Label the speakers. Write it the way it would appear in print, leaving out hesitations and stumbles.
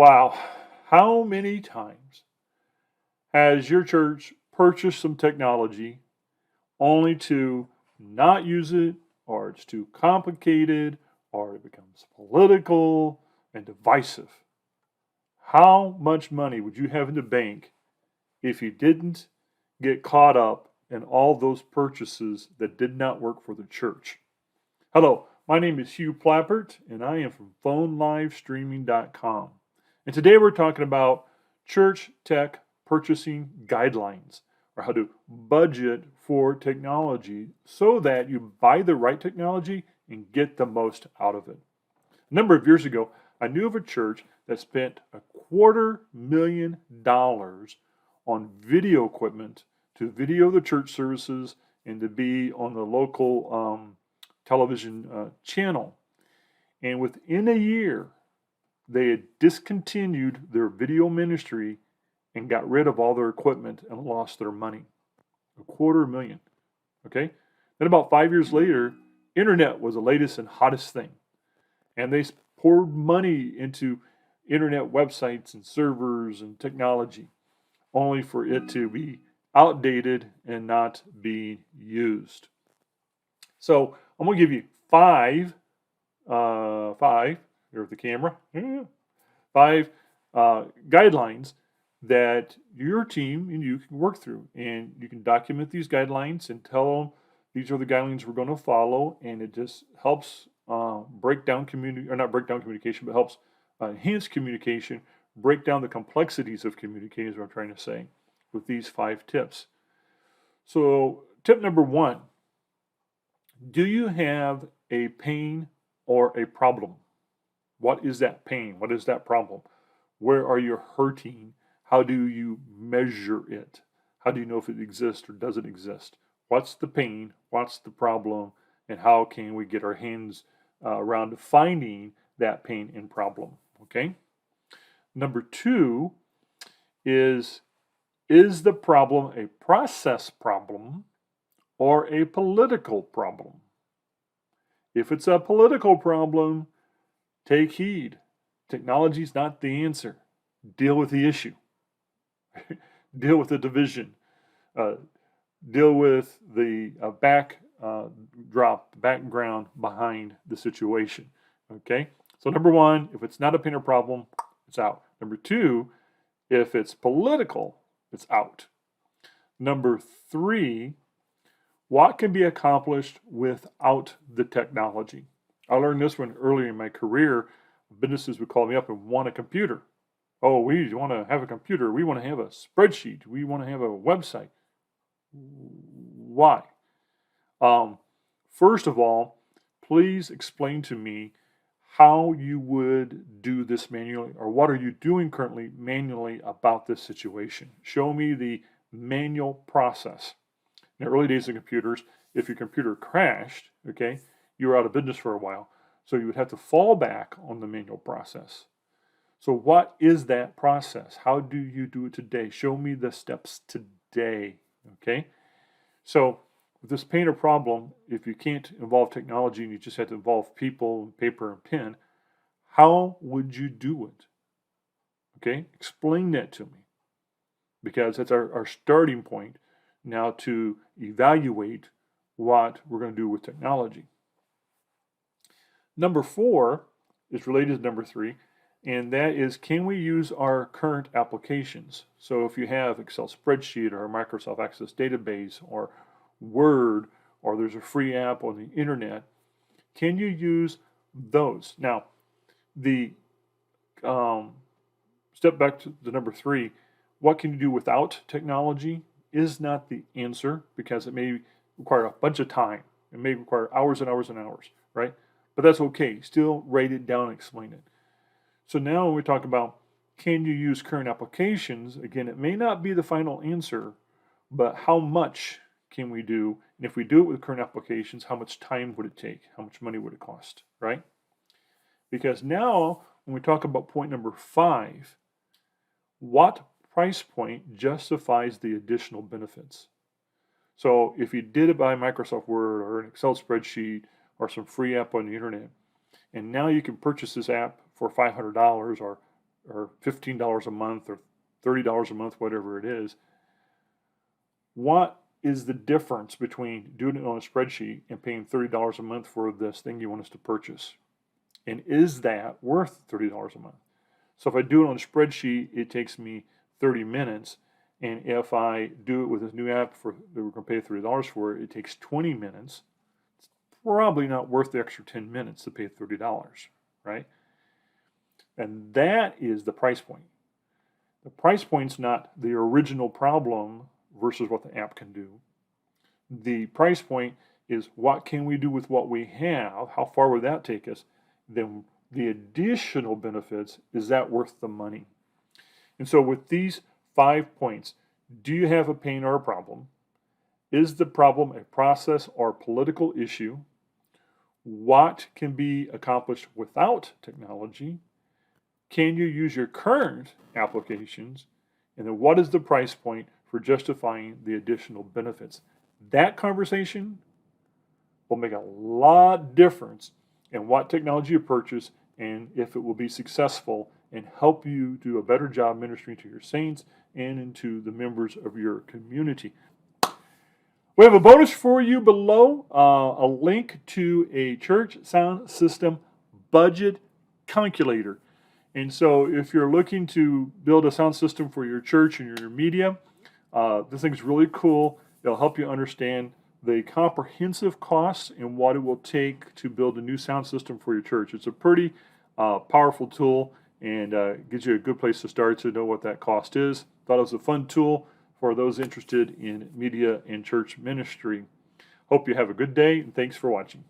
Speaker 1: Wow. How many times has your church purchased some technology only to not use it, or it's too complicated, or it becomes political and divisive? How much money would you have in the bank if you didn't get caught up in all those purchases that did not work for the church? Hello, my name is Hugh Plappert, and I am from PhoneLiveStreaming.com. And today we're talking about church tech purchasing guidelines, or how to budget for technology so that you buy the right technology and get the most out of it. A number of years ago, I knew of a church that spent $250,000 on video equipment to video the church services and to be on the local television channel. And within a year, they had discontinued their video ministry and got rid of all their equipment and lost their money. $250,000. Okay? Then about 5 years later, internet was the latest and hottest thing. And they poured money into internet websites and servers and technology, only for it to be outdated and not be used. So I'm going to give you five, here's the camera, five guidelines that your team and you can work through. And you can document these guidelines and tell them these are the guidelines we're going to follow. And it just helps break down communication, but helps enhance communication, break down the complexities of communicating is what I'm trying to say with these 5 tips. So tip number 1, do you have a pain or a problem? What is that pain? What is that problem? Where are you hurting? How do you measure it? How do you know if it exists or doesn't exist? What's the pain? What's the problem? And how can we get our hands around finding that pain and problem? Okay. Number 2 is the problem a process problem or a political problem? If it's a political problem, take heed. Technology is not the answer. Deal with the issue. Deal with the division. Deal with the background behind the situation. Okay? So number 1, if it's not a pain or problem, it's out. Number 2, if it's political, it's out. Number 3, what can be accomplished without the technology? I learned this one early in my career. Businesses would call me up and want a computer. Oh, we want to have a computer. We want to have a spreadsheet. We want to have a website. Why? First of all, please explain to me how you would do this manually, or what are you doing currently manually about this situation. Show me the manual process. In the early days of computers, if your computer crashed, okay, you were out of business for a while. So you would have to fall back on the manual process. So what is that process? How do you do it today? Show me the steps today, okay? So with this pain or problem, if you can't involve technology and you just have to involve people, paper, and pen, how would you do it? Okay, explain that to me, because that's our starting point now to evaluate what we're going to do with technology. Number 4 is related to number 3, and that is, can we use our current applications? So if you have Excel spreadsheet or a Microsoft Access database or Word, or there's a free app on the internet, can you use those? Now, the step back to the number 3, what can you do without technology is not the answer, because it may require a bunch of time. It may require hours and hours and hours, right? But that's okay. Still write it down and explain it. So now when we talk about can you use current applications, again, it may not be the final answer, but how much can we do? And if we do it with current applications, how much time would it take? How much money would it cost, right? Because now when we talk about point number 5, what price point justifies the additional benefits? So if you did it by Microsoft Word or an Excel spreadsheet or some free app on the internet, and now you can purchase this app for $500 or or $15 a month or $30 a month, whatever it is. What is the difference between doing it on a spreadsheet and paying $30 a month for this thing you want us to purchase? And is that worth $30 a month? So if I do it on a spreadsheet, it takes me 30 minutes. And if I do it with this new app that we're going to pay $30 for, it takes 20 minutes. It's probably not worth the extra 10 minutes to pay $30, right? And that is the price point. The price point's not the original problem versus what the app can do. The price point is what can we do with what we have? How far would that take us? Then the additional benefits, is that worth the money? And so with these 5 points, do you have a pain or a problem? Is the problem a process or political issue? What can be accomplished without technology? Can you use your current applications? And then what is the price point for justifying the additional benefits? That conversation will make a lot difference in what technology you purchase and if it will be successful and help you do a better job ministering to your saints and into the members of your community. We have a bonus for you below, a link to a church sound system budget calculator. And so if you're looking to build a sound system for your church and your media, this thing's really cool. It'll help you understand the comprehensive costs and what it will take to build a new sound system for your church. It's a pretty powerful tool and gives you a good place to start to know what that cost is. Thought it was a fun tool for those interested in media and church ministry. Hope you have a good day, and thanks for watching.